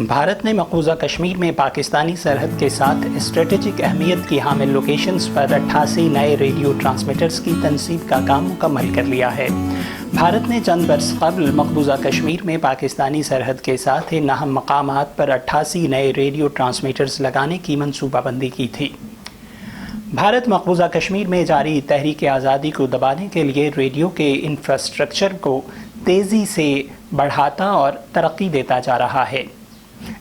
भारत ने मकबूजा कश्मीर में पाकिस्तानी सरहद के साथ स्ट्रेटेजिक अहमियत की हामिल लोकेशंस पर 88 नए रेडियो ट्रांसमीटर्स की तनसीब का काम मुकम्मल कर लिया है। भारत ने चंद बरस कबल मकबूजा कश्मीर में पाकिस्तानी सरहद के साथ इन अहम मकामात पर 88 नए रेडियो ट्रांसमीटर्स लगाने की मनसूबाबंदी की थी। भारत मकबूजा कश्मीर में जारी तहरीक आज़ादी को दबाने के लिए रेडियो के इंफ्रास्ट्रक्चर को तेज़ी से बढ़ाता और तरक्की देता जा रहा है,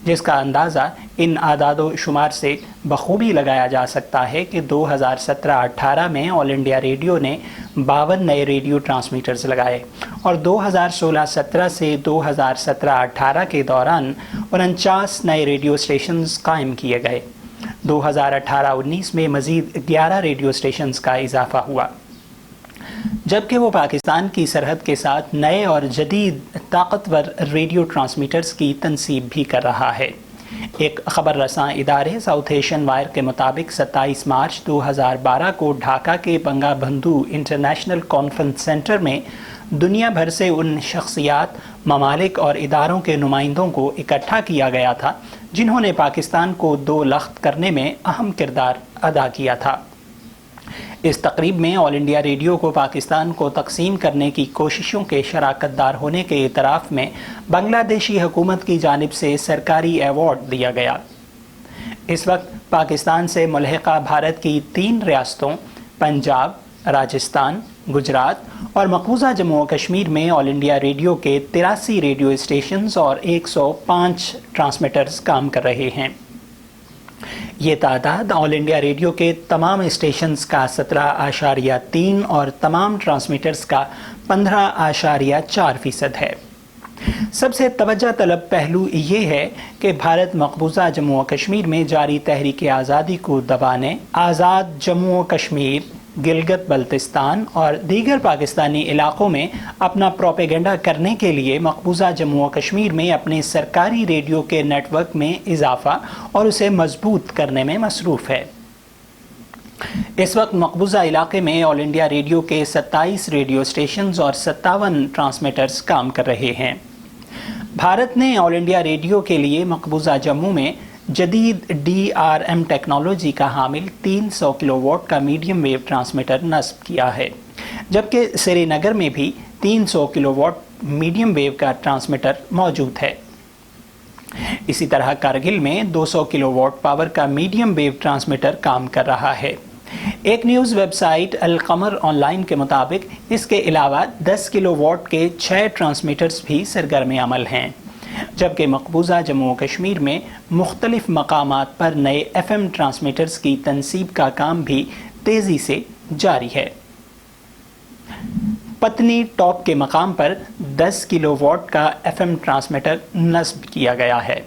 जिसका अंदाज़ा इन आदादो शुमार से बखूबी लगाया जा सकता है कि 2017-18 में ऑल इंडिया रेडियो ने 52 नए रेडियो ट्रांसमीटर्स लगाए और 2016-17 से 2017-18 के दौरान 49 नए रेडियो स्टेशंस कायम किए गए। 2018-19 में मज़ीद 11 रेडियो स्टेशंस का इजाफा हुआ, जबकि वो पाकिस्तान की सरहद के साथ नए और जदीद ताकतवर रेडियो ट्रांसमीटर्स की तनसीब भी कर रहा है। एक खबर रसां इदारे साउथ एशियन वायर के मुताबिक 27 मार्च 2012 को ढाका के बंगा बंधु इंटरनेशनल कॉन्फ्रेंस सेंटर में दुनिया भर से उन शख्सियात, ममालिक और इदारों के नुमाइंदों को इकट्ठा किया गया था जिन्होंने पाकिस्तान को दो लख्त करने में अहम किरदार अदा किया था। इस तकरीब में ऑल इंडिया रेडियो को पाकिस्तान को तकसीम करने की कोशिशों के शराकतदार होने के इतराफ़ में बांग्लादेशी हुकूमत की जानिब से सरकारी एवॉर्ड दिया गया। इस वक्त पाकिस्तान से मुल्हिका भारत की 3 रियासतों पंजाब, राजस्थान, गुजरात और मकबूजा जम्मू कश्मीर में ऑल इंडिया रेडियो के 83 रेडियो स्टेशंस और 105 ट्रांसमीटर्स काम कर रहे हैं। ये तादाद ऑल इंडिया रेडियो के तमाम स्टेशंस का 17.3 और तमाम ट्रांसमीटर्स का 15.4% है। सबसे तवज्जो तलब पहलू ये है कि भारत मकबूजा जम्मू कश्मीर में जारी तहरीक आज़ादी को दबाने, आज़ाद जम्मू कश्मीर, गिलगित बल्तिस्तान और दीगर पाकिस्तानी इलाकों में अपना प्रोपेगेंडा करने के लिए मकबूजा जम्मू कश्मीर में अपने सरकारी रेडियो के नेटवर्क में इजाफा और उसे मजबूत करने में मसरूफ़ है। इस वक्त मकबूजा इलाके में ऑल इंडिया रेडियो के 27 रेडियो स्टेशंस और 57 ट्रांसमीटर्स काम कर रहे हैं। भारत ने ऑल इंडिया रेडियो के लिए मकबूजा जम्मू में जदीद DRM टेक्नोलॉजी का हामिल 300 किलोवाट का मीडियम वेव ट्रांसमीटर नस्ब किया है, जबकि श्रीनगर में भी 300 किलोवाट मीडियम वेव का ट्रांसमीटर मौजूद है। इसी तरह कारगिल में 200 किलोवाट पावर का मीडियम वेव ट्रांसमीटर काम कर रहा है। एक न्यूज़ वेबसाइट अल कमर ऑनलाइन के मुताबिक इसके अलावा 10 किलोवाट के 6 ट्रांसमीटर्स भी सरगर्म अमल हैं, जबकि मकबूजा जम्मू कश्मीर में मुख्तलिफ मकामात पर नए FM ट्रांसमीटर्स की तनसीब का काम भी तेज़ी से जारी है। पत्नी टॉप के मकाम पर 10 किलोवाट का FM ट्रांसमीटर नस्ब किया गया है।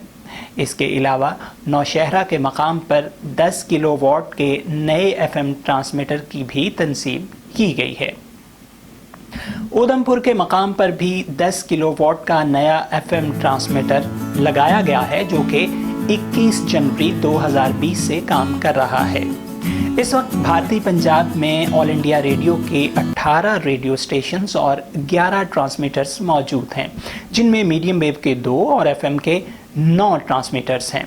इसके अलावा नौशहरा के मकाम पर 10 किलोवाट के नए FM ट्रांसमीटर की भी तनसीब की गई है। उधमपुर के मकाम पर भी 10 किलोवाट का नया FM ट्रांसमीटर लगाया गया है, जो कि 21 जनवरी 2020 से काम कर रहा है। इस वक्त भारतीय पंजाब में ऑल इंडिया रेडियो के 18 रेडियो स्टेशंस और 11 ट्रांसमीटर्स मौजूद हैं, जिनमें मीडियम वेव के 2 और FM के 9 ट्रांसमीटर्स हैं।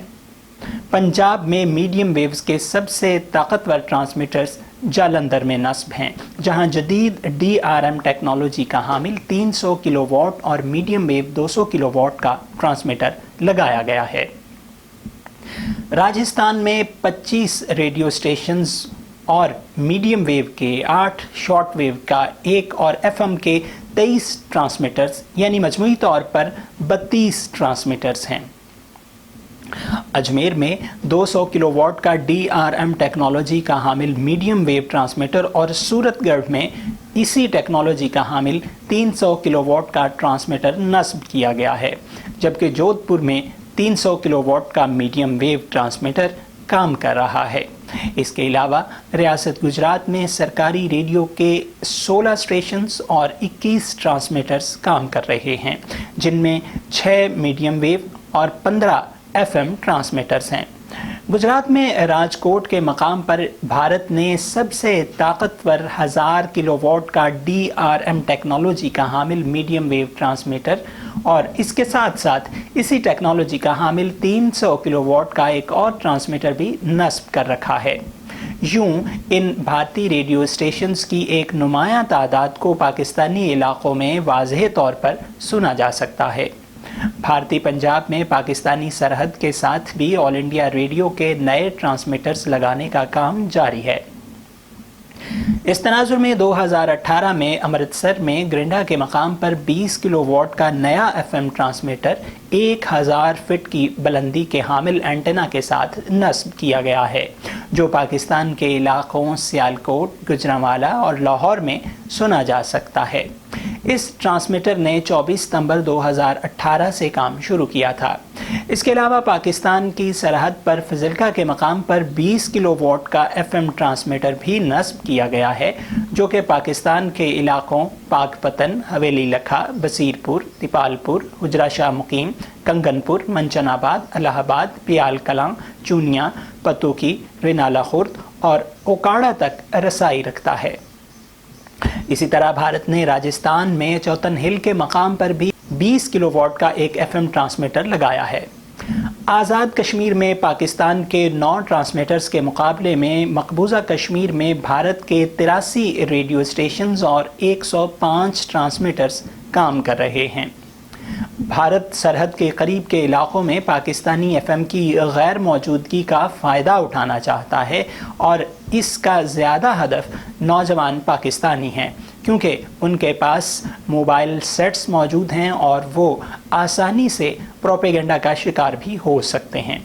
पंजाब में मीडियम वेव्स के सबसे ताकतवर ट्रांसमीटर्स जालंधर में नस्ब हैं, जहां जदीद DRM टेक्नोलॉजी का हामिल 300 किलोवाट और मीडियम वेव 200 किलोवाट का ट्रांसमीटर लगाया गया है। राजस्थान में 25 रेडियो स्टेशंस और मीडियम वेव के 8, शॉर्ट वेव का 1 और FM के 23 ट्रांसमीटर्स यानी मजमूई तौर पर 32 ट्रांसमीटर्स हैं। अजमेर में 200 किलोवाट का DRM टेक्नोलॉजी का हामिल मीडियम वेव ट्रांसमीटर और सूरतगढ़ में इसी टेक्नोलॉजी का हामिल 300 किलोवाट का ट्रांसमीटर नस्ब किया गया है, जबकि जोधपुर में 300 किलोवाट का मीडियम वेव ट्रांसमीटर काम कर रहा है। इसके अलावा रियासत गुजरात में सरकारी रेडियो के 16 स्टेशंस और 21 ट्रांसमीटर्स काम कर रहे हैं, जिनमें 6 मीडियम वेव और 15 FM ट्रांसमीटर्स हैं। गुजरात में राजकोट के मकाम पर भारत ने सबसे ताकतवर 1000 किलोवाट का DRM टेक्नोलॉजी का हामिल मीडियम वेव ट्रांसमीटर اور اس کے ساتھ ساتھ اسی ٹیکنالوجی کا حامل 300 کلو واٹ کا ایک اور ٹرانسمیٹر بھی نصب کر رکھا ہے۔ یوں ان بھارتی ریڈیو اسٹیشنز کی ایک نمایاں تعداد کو پاکستانی علاقوں میں واضح طور پر سنا جا سکتا ہے۔ بھارتی پنجاب میں پاکستانی سرحد کے ساتھ بھی آل انڈیا ریڈیو کے نئے ٹرانسمیٹرز لگانے کا کام جاری ہے۔ اس تناظر میں 2018 میں امرتسر میں گرنڈا کے مقام پر 20 کلو واٹ کا نیا ایف ایم ٹرانسمیٹر 1000 فٹ کی بلندی کے حامل اینٹینا کے ساتھ نصب کیا گیا ہے، جو پاکستان کے علاقوں سیالکوٹ، گجرانوالہ اور لاہور میں سنا جا سکتا ہے۔ اس ٹرانسمیٹر نے 24 ستمبر 2018 سے کام شروع کیا تھا۔ اس کے علاوہ پاکستان کی سرحد پر فزلکا کے مقام پر 20 کلو واٹ کا ایف ایم ٹرانسمیٹر بھی نصب کیا گیا ہے، جو کہ پاکستان کے علاقوں پاک پتن، حویلی لکھا، بصیر پور، تپال پور، حجرہ شاہ مقیم، کنگن پور، منچن آباد، الہ آباد، پیال کلاں، چونیا، پتوکی، رینالہ خورد اور اوکاڑا تک رسائی رکھتا ہے۔ اسی طرح بھارت نے راجستھان میں چوتن ہل کے مقام پر بھی 20 کلو واٹ کا ایک ایف ایم ٹرانسمیٹر لگایا ہے۔ آزاد کشمیر میں پاکستان کے 9 ٹرانسمیٹرز کے مقابلے میں مقبوضہ کشمیر میں بھارت کے 83 ریڈیو اسٹیشنز اور 105 ٹرانسمیٹرز کام کر رہے ہیں۔ بھارت سرحد کے قریب کے علاقوں میں پاکستانی ایف ایم کی غیر موجودگی کا فائدہ اٹھانا چاہتا ہے، اور اس کا زیادہ ہدف نوجوان پاکستانی ہیں، کیونکہ ان کے پاس موبائل سیٹس موجود ہیں اور وہ آسانی سے پروپیگنڈا کا شکار بھی ہو سکتے ہیں۔